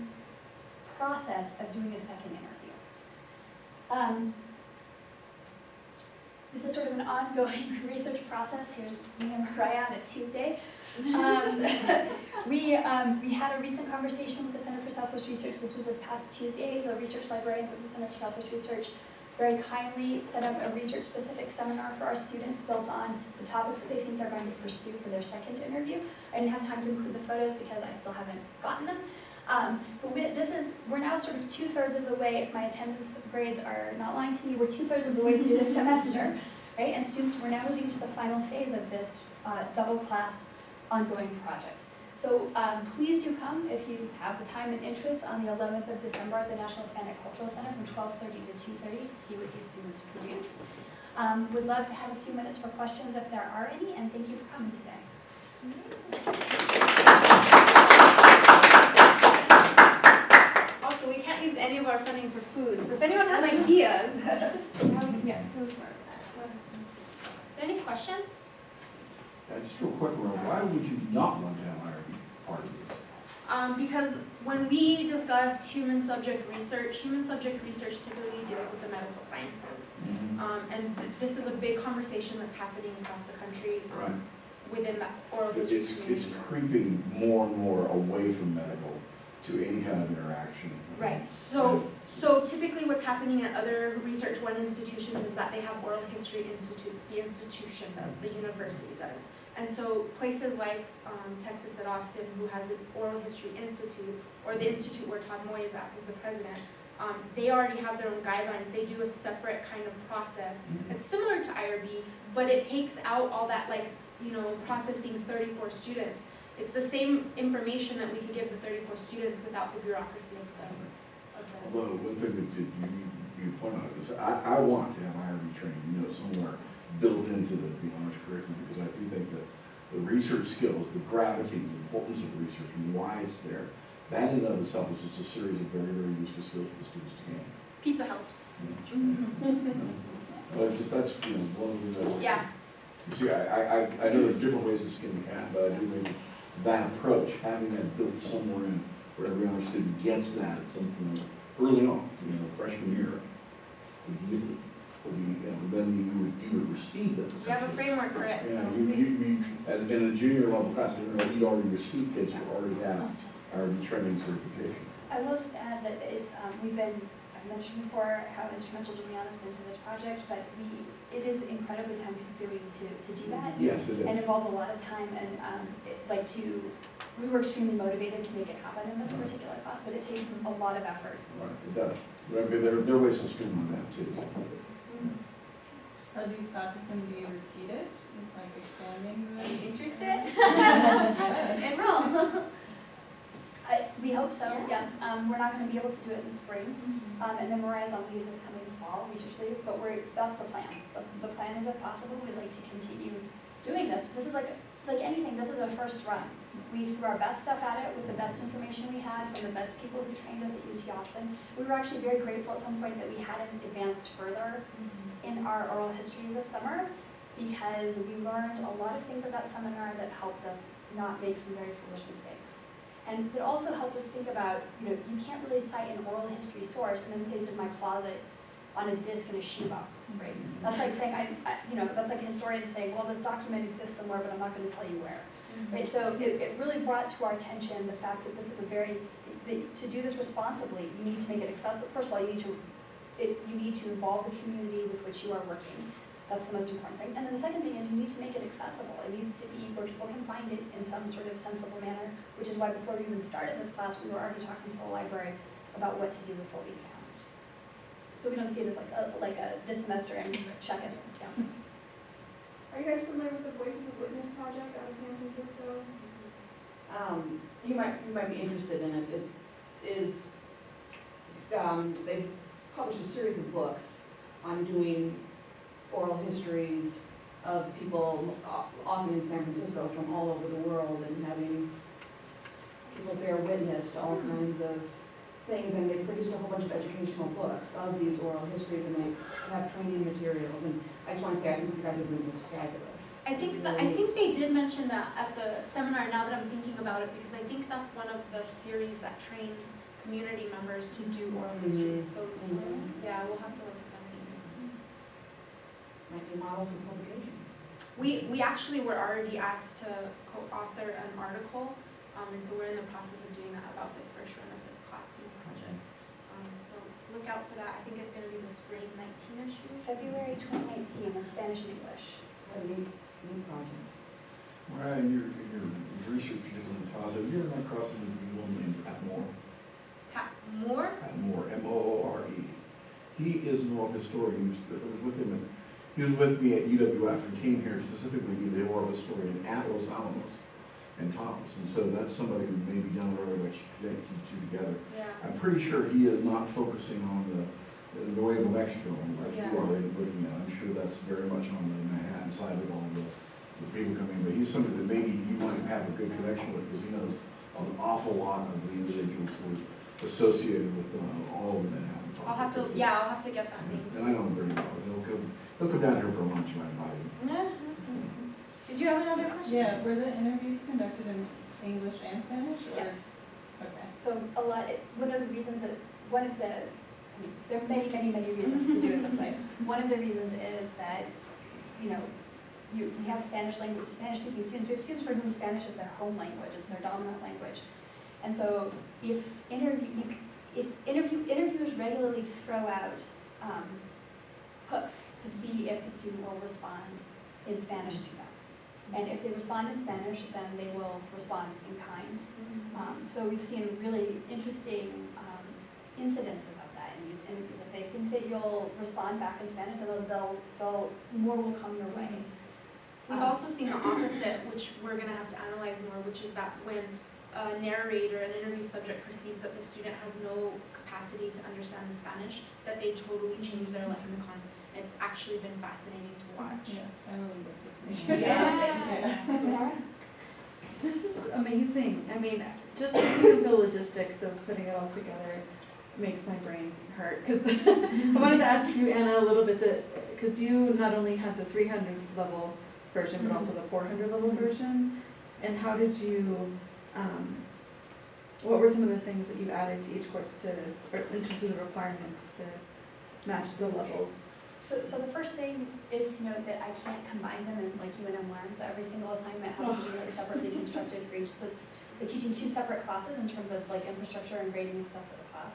process of doing a second interview. This is sort of an ongoing research process. Here's me and Myrriah on a Tuesday. We had a recent conversation with the Center for Southwest Research. This was this past Tuesday. The research librarians at the Center for Southwest Research very kindly set up a research-specific seminar for our students built on the topics that they think they're going to pursue for their second interview. I didn't have time to include the photos because I still haven't gotten them. But we're now sort of 2/3 of the way, if my attendance grades are not lying to me, we're 2/3 of the way through the semester, right? And students, we're now moving to the final phase of this double class ongoing project. So please do come if you have the time and interest on the 11th of December at the National Hispanic Cultural Center from 12:30 to 2:30 to see what these students produce. Would love to have a few minutes for questions if there are any, and thank you for coming today.
Also, we can't use any of our funding for food, so if anyone has ideas, that's just how we can get food for that. Are there any questions?
Just real quick, Ron, why would you not want to have IRB part of this?
Because when we discuss human subject research typically deals with the medical sciences. And this is a big conversation that's happening across the country
Right.
within the oral history
It's
community.
creeping more and more away from medical to any kind of interaction.
Right, so typically what's happening at other Research One institutions is that they have oral history institutes, the institution does, the university does. And so places like Texas at Austin, who has an oral history institute, or the institute where Todd Moy is at, who's the president, they already have their own guidelines. They do a separate kind of process. It's similar to IRB, but it takes out all that, processing 34 students. It's the same information that we can give the 34 students without the bureaucracy of the.
Although one thing that you point out is I want to have IRB training, somewhere built into the honors curriculum, because I do think that the research skills, the gravity, the importance of research, and why it's there, that in and of itself is just a series of very, very useful skills for the students to gain.
Pizza helps.
Well, that's one of the.
Yeah.
You see, I know there's different ways to skin the cat, but I do think that approach, having that built somewhere in where every honor student gets that at some point early on, freshman year, then you would receive that.
We have a framework for it.
Yeah, you as in a junior level class, you'd already receive kids who already have IRB training certification.
I will just add that it's, I've mentioned before how instrumental Julianna's been to this project, but it is incredibly time consuming to do that.
Yes, it is.
And involves a lot of time, and we were extremely motivated to make it happen in this particular class, but it takes a lot of effort.
Right, it does. But I mean, there are ways to skin on that too.
Are these classes going to be repeated, like expanding the?
Interested? Enroll.
We hope so,
Yeah.
yes. We're not going to be able to do it in the spring, and then Myrriah's on leave this coming fall, research leave, but that's the plan. The plan is, if possible, we'd like to continue doing this. This is like anything, this is a first run. We threw our best stuff at it with the best information we had from the best people who trained us at UT Austin. We were actually very grateful at some point that we hadn't advanced further in our oral histories this summer, because we learned a lot of things at that seminar that helped us not make some very foolish mistakes. And it also helped us think about, you can't really cite an oral history source and then say it's in my closet on a disc in a shoebox, right? That's like saying, that's like a historian saying, well, this document exists somewhere, but I'm not going to tell you where, right? So it really brought to our attention the fact that this is to do this responsibly, you need to make it accessible. First of all, you need to involve the community with which you are working. That's the most important thing. And then the second thing is you need to make it accessible. It needs to be where people can find it in some sort of sensible manner, which is why before we even started this class, we were already talking to the library about what to do with what we found. So we don't see it as like a this semester and check it. Yeah.
Are you guys familiar with the Voices of Witness project out of San Francisco?
You might be interested in it. It is, they've published a series of books on doing oral histories of people, often in San Francisco, from all over the world, and having people bear witness to all kinds of things. And they produced a whole bunch of educational books of these oral histories, and they have training materials. And I just want to say, I think you guys are doing this fabulous.
I think they did mention that at the seminar, now that I'm thinking about it, because I think that's one of the series that trains community members to do oral histories. So, yeah, we'll have to look at that.
Might be a model for publication.
We actually were already asked to co-author an article, and so we're in the process of doing that about this first run of this classroom project. So look out for that. I think it's going to be the spring 19 issue.
February 2019 in Spanish and English.
What a neat project.
Right, in your research, particularly in Plaza, have you ever run across an individual named Pat Moore?
Pat Moore?
Pat Moore, M-O-O-R-E. He is an oral historian. He was with me at UWF and came here specifically to be the oral historian at Los Alamos and Thomas. And so that's somebody who maybe down the road I should connect you two together.
Yeah.
I'm pretty sure he is not focusing on the Nuevomexicana like
Yeah.
you are looking at. I'm sure that's very much on the Manhattan side with all the people coming in. But he's somebody that maybe you might have a good connection with because he knows an awful lot of the individuals who are associated with all of the Manhattan.
I'll have to get that name.
And I know him very well. He'll come down here for lunch, I invite him.
Did you have another question?
Yeah, were the interviews conducted in English and Spanish, or?
Yes.
Okay.
So one of the reasons that, there are many, many, many reasons to do it this way. One of the reasons is that, you know, we have Spanish-speaking students. We have students for whom Spanish is their home language, it's their dominant language. And so if interviewers regularly throw out hooks to see if the student will respond in Spanish to them. And if they respond in Spanish, then they will respond in kind. So we've seen really interesting incidences of that in these interviews. If they think that you'll respond back in Spanish, then more will come your way.
We've also seen the opposite, which we're going to have to analyze more, which is that when a narrator, an interview subject, perceives that the student has no capacity to understand the Spanish, that they totally change their lexicon. It's actually been fascinating to watch.
Yeah, I'm a linguistic.
Yeah. Sarah?
This is amazing. I mean, just looking at the logistics of putting it all together makes my brain hurt. Because I wanted to ask you, Anna, a little bit, because you not only had the 300 level version, but also the 400 level version. And how did you, what were some of the things that you added to each course or in terms of the requirements to match the levels?
So the first thing is to note that I can't combine them in like UNM Learn, so every single assignment has to be like separately constructed for each. So it's like teaching two separate classes in terms of like infrastructure and grading and stuff for the class.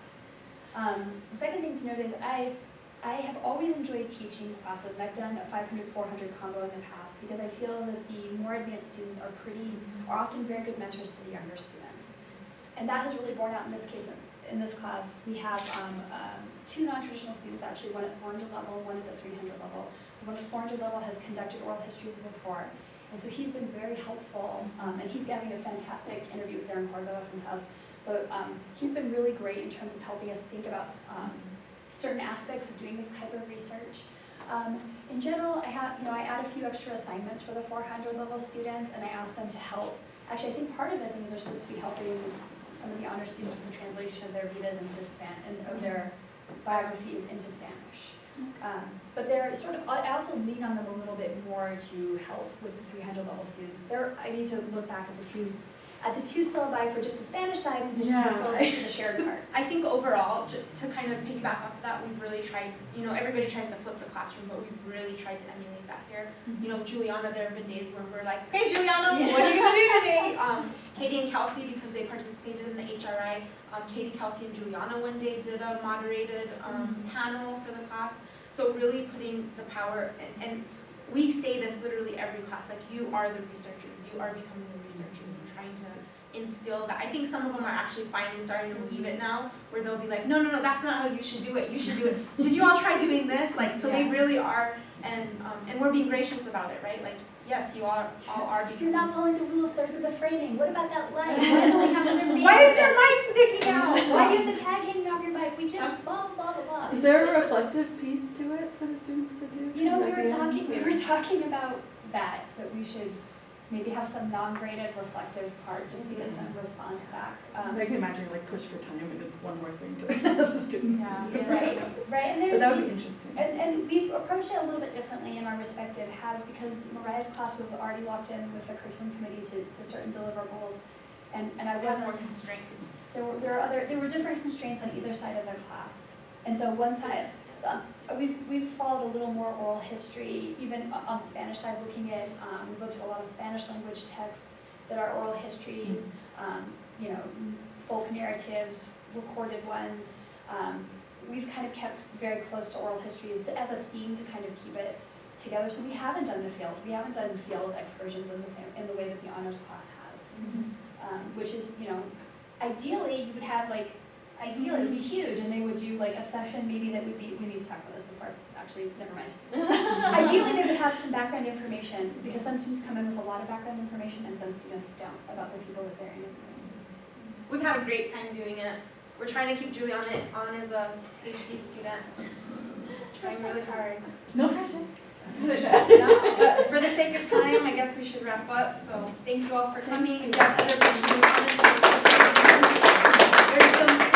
The second thing to note is I have always enjoyed teaching classes, and I've done a 500-400 combo in the past because I feel that the more advanced students are often very good mentors to the younger students. And that has really borne out in this case. In this class, we have two non-traditional students, actually, one at the 400 level, one at the 300 level. The one at the 400 level has conducted oral histories before, and so he's been very helpful, and he's having a fantastic interview with Darren Cordova from the house. So he's been really great in terms of helping us think about certain aspects of doing this type of research. In general, I add a few extra assignments for the 400 level students, and I ask them to help. Actually, I think part of the things are supposed to be helping some of the honor students with the translation of their vidas into Spanish and of their biographies into Spanish. But they're I also lean on them a little bit more to help with the 300 level students. I need to look back at the two syllabi for just the Spanish side and just the syllabi for the shared part.
I think overall, to kind of piggyback off of that, we've really tried, everybody tries to flip the classroom, but we've really tried to emulate that here. Julianna, there have been days where we're like, okay, Julianna, what are you going to do today? Katie and Kelsey, because they participated in the HRI, Katie, Kelsey, and Julianna one day did a moderated panel for the class. So really putting the power, and we say this literally every class, like you are the researchers, you are becoming the researchers, and trying to instill that. I think some of them are actually finally starting to believe it now, where they'll be like, no, that's not how you should do it, you should do it. Did you all try doing this? Like, so they really are, and we're being gracious about it, right? Like, yes, you all are becoming.
You're not following the rule of thirds of the framing. What about that light? Why does it only have other
Why is your mic sticking out?
Why do you have the tag hanging off your mic? We just blah, blah, blah, blah.
Is there a reflective piece to it for the students to do?
You know, we
At
were
the end?
talking about that we should maybe have some non-graded reflective part just to get some response back.
I can imagine like push for time and it's one more thing to ask the students to do.
Right, and
But
there's,
that would be interesting.
and we've approached it a little bit differently in our respective halves because Myrriah's class was already locked in with the curriculum committee to certain deliverables, and I
Has more
wasn't.
constraints.
There were different constraints on either side of the class, and so one side, we've followed a little more oral history, even on the Spanish side, looking at we've looked at a lot of Spanish language texts that are oral histories, you know, folk narratives, recorded ones. We've kind of kept very close to oral histories as a theme to kind of keep it together. So we haven't done the field. We haven't done field excursions in the way that the honors class has, which is, you know, ideally you would have like. Ideally, it would be huge, and they would do like a session maybe that would be, we need to talk about this before, actually, never mind. Ideally, they would have some background information, because some students come in with a lot of background information, and some students don't, about the people that they're interviewing.
We've had a great time doing it. We're trying to keep Julianna on as a PhD student. Trying really hard.
No pressure.
No, but for the sake of time, I guess we should wrap up. So thank you all for coming. If you have other questions, there's some